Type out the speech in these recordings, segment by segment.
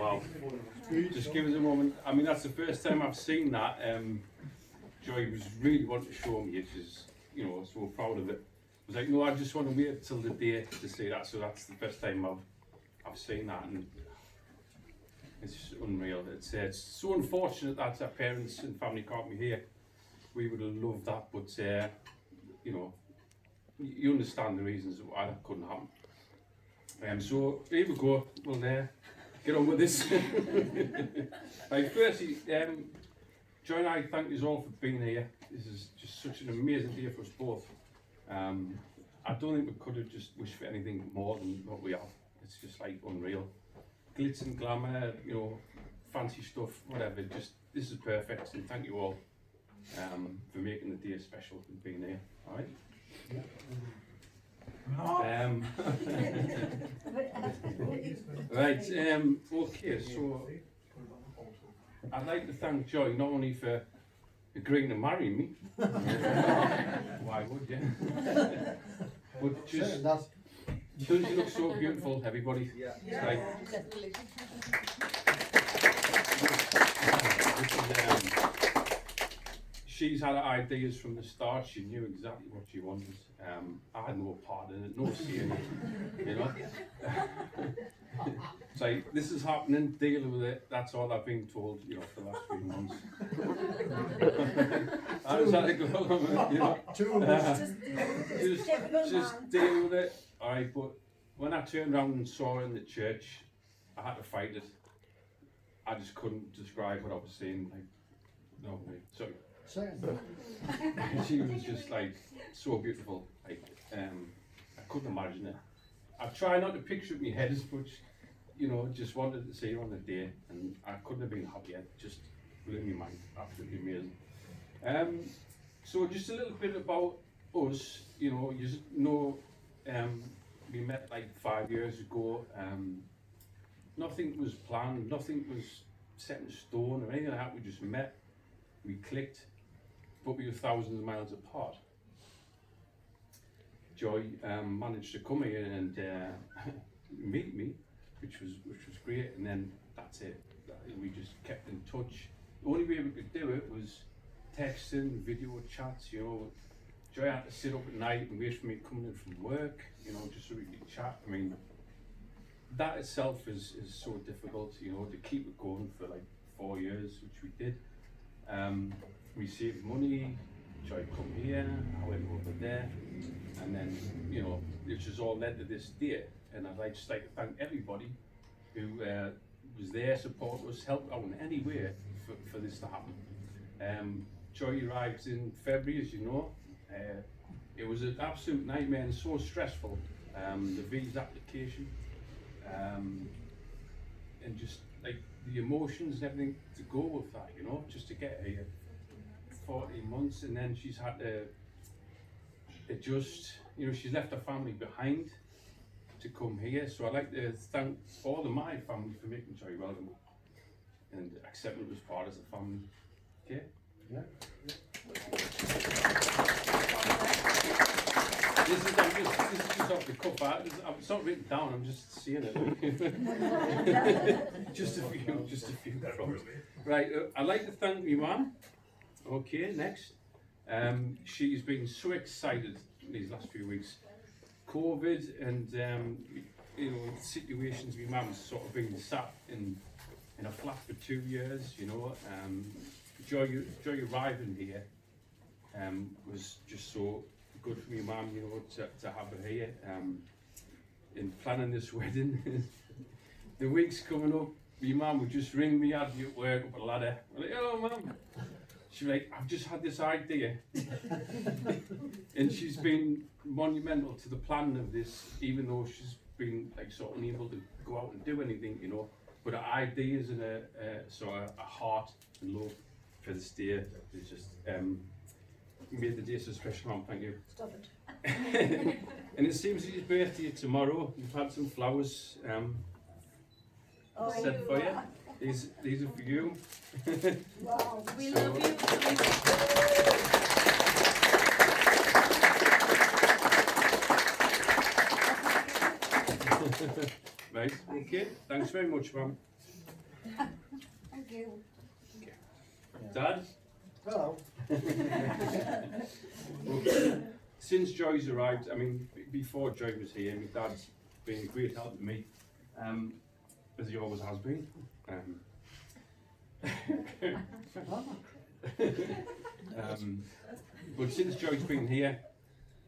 wow. Just give us a moment. I mean, that's the first time I've seen that. Joy was really wanting to show me it. She's, you know, so proud of it. I was like, no, I just want to wait till the day to see that. So that's the first time I've seen that, and it's unreal. It's so unfortunate that our parents and family can't be here. We would have loved that, but you know, you understand the reasons why that couldn't happen. So here we go. We'll get on with this. Right, firstly, Joy and I thank you all for being here. This is just such an amazing day for us both. I don't think we could have just wished for anything more than what we have. It's just like unreal. Glitz and glamour, you know, fancy stuff, whatever. Just this is perfect, and thank you all for making the day special and being here. All right. Right. Okay. So I'd like to thank Joy not only for agreeing to marry me. Why would you? But just doesn't she look so beautiful, everybody? Yeah. Right. She's had ideas from the start. She knew exactly what she wanted. I had no part in it, no say in it, you know. It's like, this is happening, deal with it. That's all I've been told, you know, for the last few months. I was had to go, you know. Just deal with it. Alright, but when I turned around and saw her in the church, I had to fight it. I just couldn't describe what I was seeing. Like, no way. Sorry. She was just like so beautiful. Like, I couldn't imagine it. I try not to picture it in my head as much, you know, just wanted to see her on the day, and I couldn't have been happier. Just blew my mind. Absolutely amazing. So just a little bit about us. You know, we met like 5 years ago. Nothing was planned, nothing was set in stone or anything like that. We just met, we clicked, but we were thousands of miles apart. Joy managed to come here and meet me, which was great, and then that's it. We just kept in touch. The only way we could do it was texting, video chats. You know, Joy had to sit up at night and wait for me coming in from work, you know, just so we could chat. I mean, that itself is so difficult, you know, to keep it going for like 4 years, which we did. We saved money. Joy come here, I went over there, and then, you know, which has all led to this day. And I'd just like to thank everybody who was there, supported us, helped out in any way for this to happen. Joy arrived in February, as you know. It was an absolute nightmare and so stressful. The visa application, and just like the emotions and everything to go with that, you know, just to get here 14 months, and then she's had to adjust, you know, she's left her family behind to come here. So I'd like to thank all of my family for making Joy welcome and accepting it as part of the family. Okay? Yeah. This is just off the cuff. It's not written down, I'm just seeing it. just a few problems. Right, I'd like to thank my mum. Okay, next. She's been so excited these last few weeks. COVID and you know, situations. My mum's sort of been sat in a flat for 2 years. You know, Joy arriving here was just so good for me, mum. You know, to have her here. In planning this wedding, the weeks coming up, my mum would just ring me. I'd be at work up a ladder. I'm like, hello, mum. She'd be like, I've just had this idea. And she's been monumental to the planning of this, even though she's been like sort of unable to go out and do anything, you know. But her ideas and a heart and love for this day is just made the day so special, Mum. Thank you. Stop it. And it seems it's your birthday tomorrow. You've had some flowers sent for you. These are for you. Wow. We love you. Right, okay. Thanks very much, Mum. Thank you. Dad? Hello. Well, since Joy's arrived, I mean, before Joy was here, my dad's been a great help to me, as he always has been. But since Joy's been here,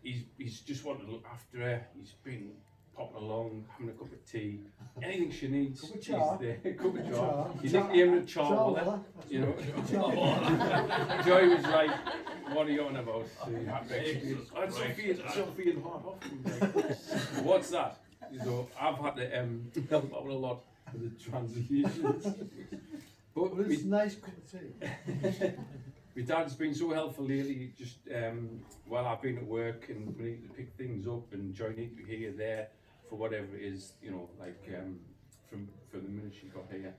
he's just wanted to look after her. He's been popping along, having a cup of tea, anything she needs. Cup of he's char. there. Cup of char. You Char. nicknamed her Char Char, Waller, Waller. you know. Joy was like, "What are you on about?" So you had to explain, "Oh, it's Sophie and Hard Off." What's that? So I've had to help out a lot with the translations. But Well, it's a nice cup of tea. my dad's been so helpful lately, just while I've been at work and we need to pick things up and Joy need to be here, there, for whatever it is, you know, like from the minute she got here.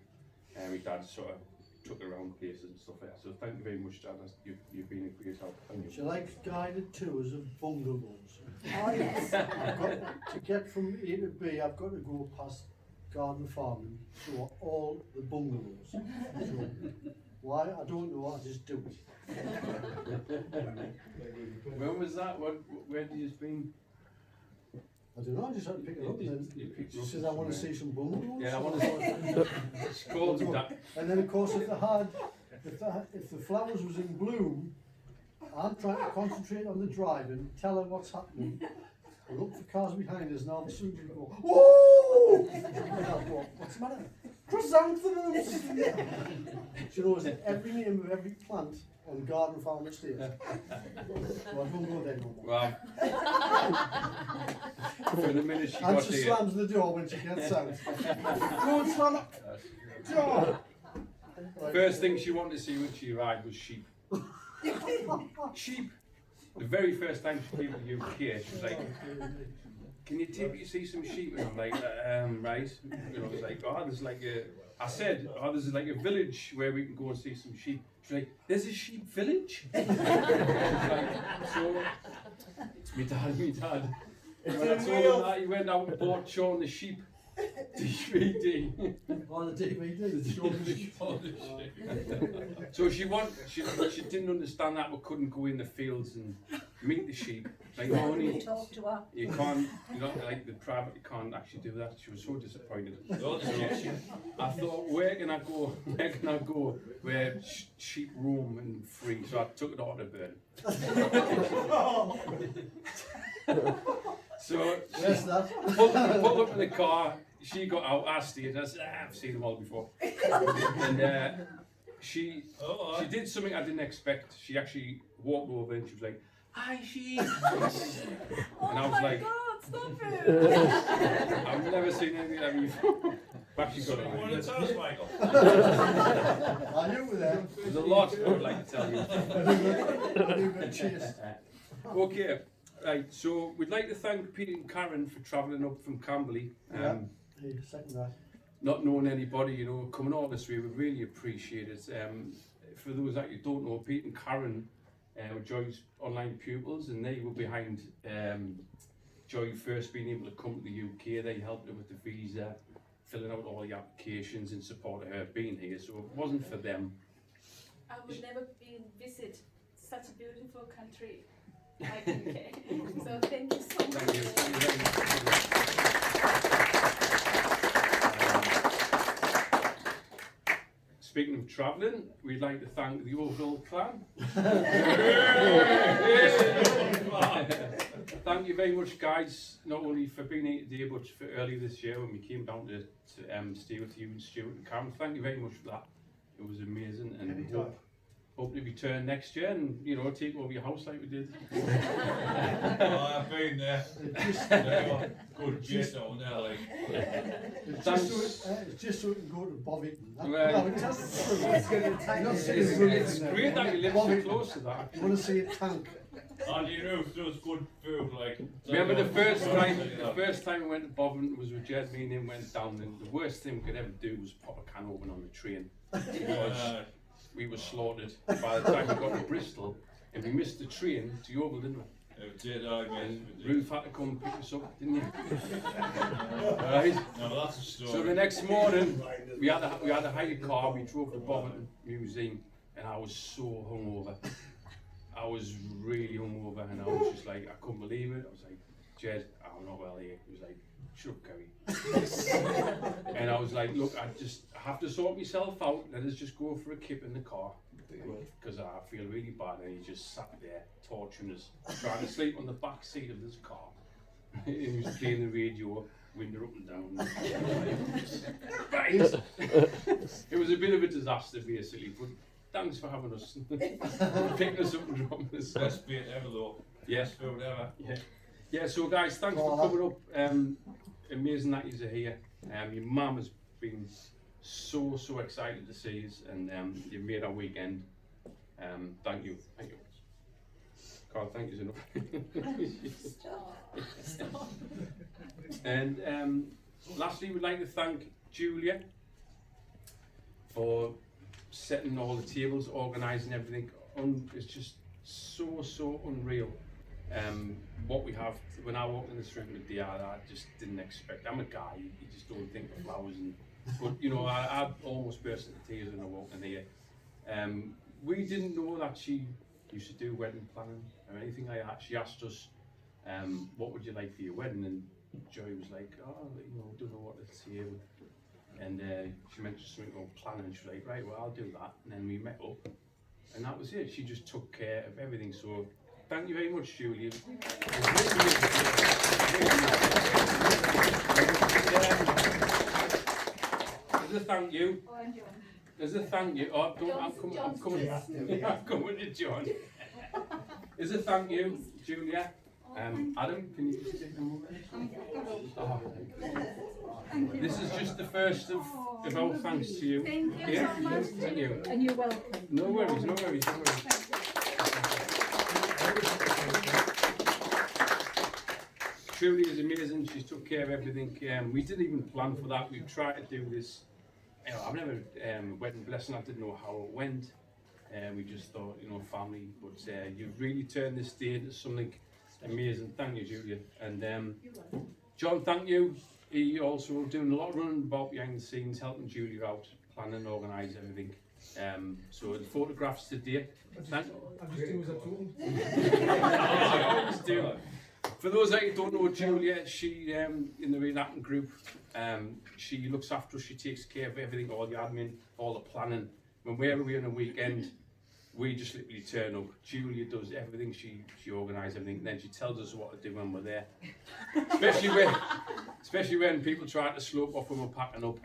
My dad sort of took her around places and stuff like that. So thank you very much, Dad. You've been a great help. Thank She you. likes guided tours of bungalows. Oh, yes. I've got to get from A to B, I've got to go past garden farming to all the bungalows. So, why? I don't know, I just do it. When was that? Where did you been? I don't know, I just had to pick it up and then You picked she her up says, I want to somewhere. see some bungalows. Yeah, I So want thought- to. It's called that. And then of course if the flowers was in bloom, I'm trying to concentrate on the driving, tell her what's happening. I look for cars behind us and all of a sudden you go, whoa! And I'll go, what's the matter? Chrysanthemums! She knows every name of every plant on Garden Farm Estate. So I don't go there no more. Well, for the minute she And got she here. slams the door when she gets out. Don't slam up! Door! First thing she wanted to see when she arrived was sheep. Sheep. The very first time she came to the UK, she was like, "Can you take me to see some sheep?" And I'm like, right. You know, it's like, "Oh, there's like a." I said, "Oh, there's like a village where we can go and see some sheep." She's like, "There's a sheep village." Like, so, my dad. And when I told him that, he went out and bought Shaun the Sheep DVD. On the DVD, show me the So she didn't understand that we couldn't go in the fields and meet the sheep. Like, We honey, talk to her. you can't, you know, like the private, you can't actually do that. She was so disappointed. I thought, where can I go? Where can I go where sheep roam and free? So I took it out of Burn. So Where's that? pulled up in the car. She got out, I stayed, I said, I've seen them all before. And she did something I didn't expect. She actually walked over and she was like, "Hi, sheep." And I was like, God, stop it. I've never seen anything like that before. I've actually got What it. it sounds, Michael. I knew were there. There's a lot I would like to tell you. I knew got chased. Okay, right, so we'd like to thank Pete and Karen for travelling up from Camberley. Yeah. Hey, second that. Not knowing anybody, you know, coming all this way, we really appreciate it. For those that you don't know, Pete and Karen were Joy's online pupils, and they were behind Joy first being able to come to the UK. They helped her with the visa, filling out all the applications in support of her being here. So it wasn't for them. I would never visit such a beautiful country like UK. So thank you so much. Thank you. Thank you very much. Speaking of travelling, we'd like to thank the Oakville clan. Thank you very much, guys, not only for being here today, but for earlier this year when we came down to stay with you and Stuart and Karen. Thank you very much for that. It was amazing, and we hope to return next year and, you know, take over your house like we did. Oh, I've been there. Good jet down there, like. It's just so it can go to Bovington. Right. No, it doesn't. You're not seeing It's, it it's there. great that you live so Bovington. close to that. You want to see a tank? On the roof, there was good food, like. Remember the first time we went to Bovington was with Jed, me and him went down, and the worst thing we could ever do was pop a can open on the train. Because we were slaughtered by the time we got to Bristol, and we missed the train to Yeovil, didn't we? And Ruth had to come and pick us up, didn't you? Right. No, that's a story. So the next morning, we had a hired car. We drove to Bovington Museum, and I was so hungover. I was really hungover, and I was just like, I couldn't believe it. I was like, Jed, I'm not well here. He was like, shut up, Kerry. And I was like, look, I have to sort myself out. Let us just go for a kip in the car, because I feel really bad. And he just sat there torturing us, trying to sleep on the back seat of this car. He was playing the radio, window up and down. Right. It was a bit of a disaster, basically. But thanks for having us, picking us up and dropping us. Best bit ever though. Yes. Best food ever. Yeah. Yeah, so guys, thanks for coming up. Amazing that you're here. Your mum has been so excited to see us, and you've made our weekend. Thank you. Carl, thank you so much. And lastly, we'd like to thank Julia for setting all the tables, organising everything. It's just so unreal. What we have, when I walked in this room with DR, I just didn't expect. I'm a guy, you just don't think of flowers, but you know, I almost burst into tears when I walked in here. We didn't know that she used to do wedding planning or anything like that. She asked us, what would you like for your wedding? And Joy was like, oh, you know, don't know what to say. And she mentioned something about planning, and she was like, right, well, I'll do that. And then we met up, and that was it. She just took care of everything. So thank you very much, Julia. As a thank you. Oh, and John. As a thank you. Oh, don't, I'm coming to John. As a thank you, Julia. Adam, can you just take them over? Oh, this is just the first of our thanks to you. Thank you Yeah? so much. Thank you. And you're welcome. No worries, no worries, no worries. Truly is amazing. She took care of everything. We didn't even plan for that. We tried to do this. You know, I've never wedding blessing. I didn't know how it went. We just thought, you know, family. But you've really turned this day into something amazing. Thank you, Julia. And John, thank you. He also doing a lot of running about behind the scenes, helping Julia out, planning, organise everything. So the photographs today. Thank I always do. For those that don't know Julia, she in the reenactment group, she looks after us, she takes care of everything, all the admin, all the planning. When we're away on a weekend, we just literally turn up. Julia does everything, she organises everything, and then she tells us what to do when we're there. Especially when people try to slope off when we're packing up.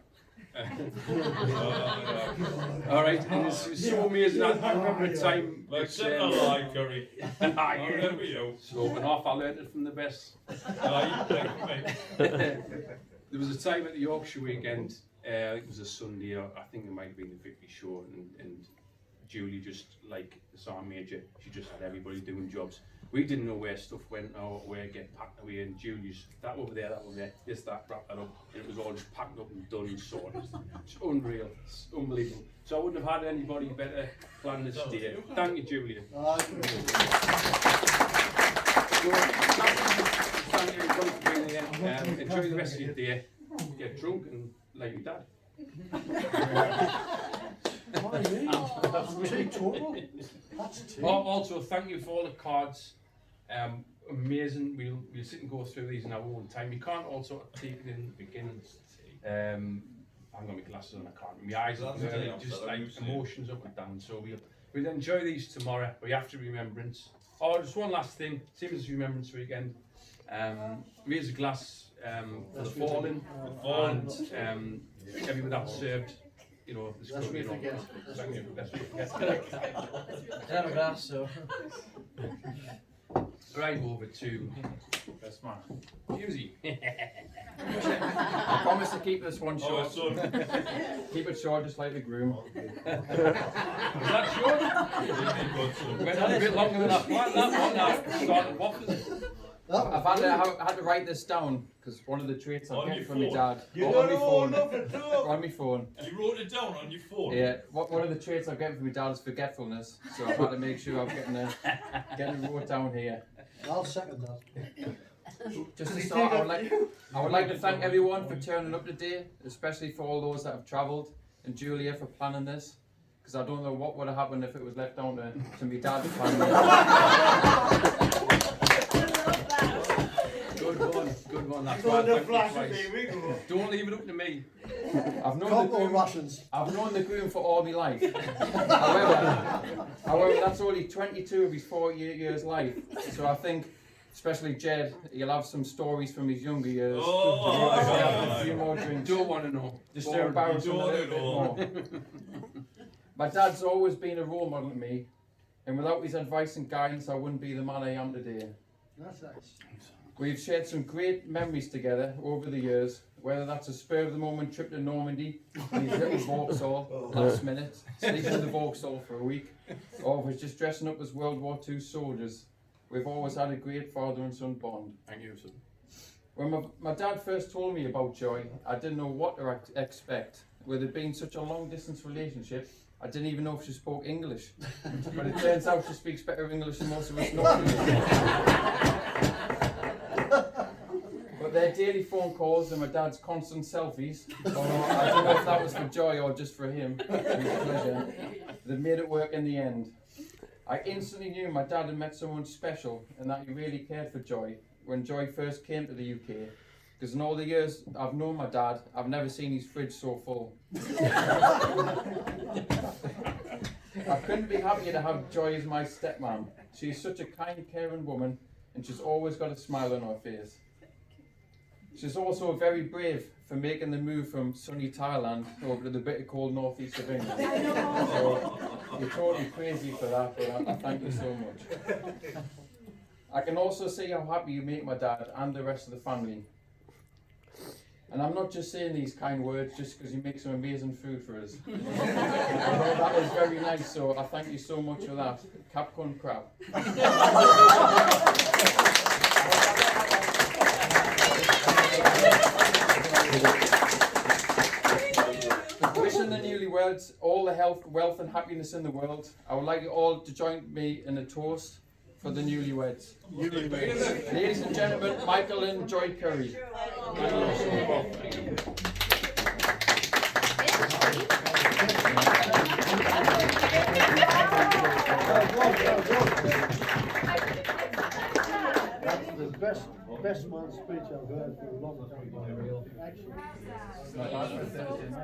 Alright, and it's so amazing. I remember a time. Like something like Curry. I remember you. Sloping off, I learned it from the best. There was a time at the Yorkshire weekend, it was a Sunday, or I think it might have been the Victory Show, and Julie just, like the Sergeant Major, she just had everybody doing jobs. We didn't know where stuff went or where it get packed away, and Julie's that over there, this, that, wrap that up, and it was all just packed up and done and sorted. It's unreal, it's unbelievable. So I wouldn't have had anybody better plan this day. Thank you, Julia. Thank you everybody for being here. Enjoy the rest of your day. Get drunk and like your dad. Also, thank you for all the cards. Amazing. We'll sit and go through these in our own time. You can't also take it in the beginning. I've got my glasses on, I can't. My eyes are just like emotions up and down. So we'll enjoy these tomorrow. We have to remembrance. Oh, just one last thing. Same as Remembrance Weekend. Raise a glass for the fallen and everyone that served. You know, this Let's country. meet again. Thank you. Let's meet again. I have a glass, so. Right over to Best man. Husey. I promise to keep this one Oh, short. son. Keep it short, just like the groom. Is that short? Went on a bit longer than I planned. That one now started waffling. I had to write this down because one of the traits I On get your from my phone? dad. You on don't my know phone. nothing, On my phone. You wrote it down on your phone? Yeah, one of the traits I get from my dad is forgetfulness. So I've had to make sure I'm getting it wrote down here. I'll second that. Just to start, I would like to thank everyone for turning up today, especially for all those that have travelled, and Julia for planning this, because I don't know what would have happened if it was left down to me dad to plan this. Good one, that's Go why I on the thank you flash twice. and we go. Don't leave it up to me. I've known the Combo groom, rations. I've known the groom for all my life. However, that's only 22 of his 48 years life, so I think, especially Jed, he'll have some stories from his younger years. Oh, He'll have a aye. few more drinks. Don't want to know. Just to Bored. embarrass him a don't little bit know. more. My dad's always been a role model to me, and without his advice and guidance, I wouldn't be the man I am today. That's nice. We've shared some great memories together over the years, whether that's a spur of the moment trip to Normandy, his little Vauxhall last minute, sleeping in the Vauxhall for a week, or if it's just dressing up as World War II soldiers. We've always had a great father and son bond. Thank you, sir. When my dad first told me about Joy, I didn't know what to expect. With it being such a long distance relationship, I didn't even know if she spoke English. But it turns out she speaks better English than most of us know. But their daily phone calls and my dad's constant selfies, although I don't know if that was for Joy or just for him, it was a pleasure, they made it work in the end. I instantly knew my dad had met someone special and that he really cared for Joy when Joy first came to the UK. Because in all the years I've known my dad, I've never seen his fridge so full. I couldn't be happier to have Joy as my stepmom. She is such a kind, caring woman and she's always got a smile on her face. She's also very brave for making the move from sunny Thailand over to the bitter cold northeast of England. So you're totally crazy for that, but I thank you so much. I can also see how happy you make my dad and the rest of the family. And I'm not just saying these kind words just because you make some amazing food for us. I know that is very nice, so I thank you so much for that. Capcom crab. Wishing the newlyweds all the health, wealth and happiness in the world. I would like you all to join me in a toast for the newlyweds. Ladies and gentlemen, Michael and Joy Curry. That's the best man speech I've heard for a long time. Excellent.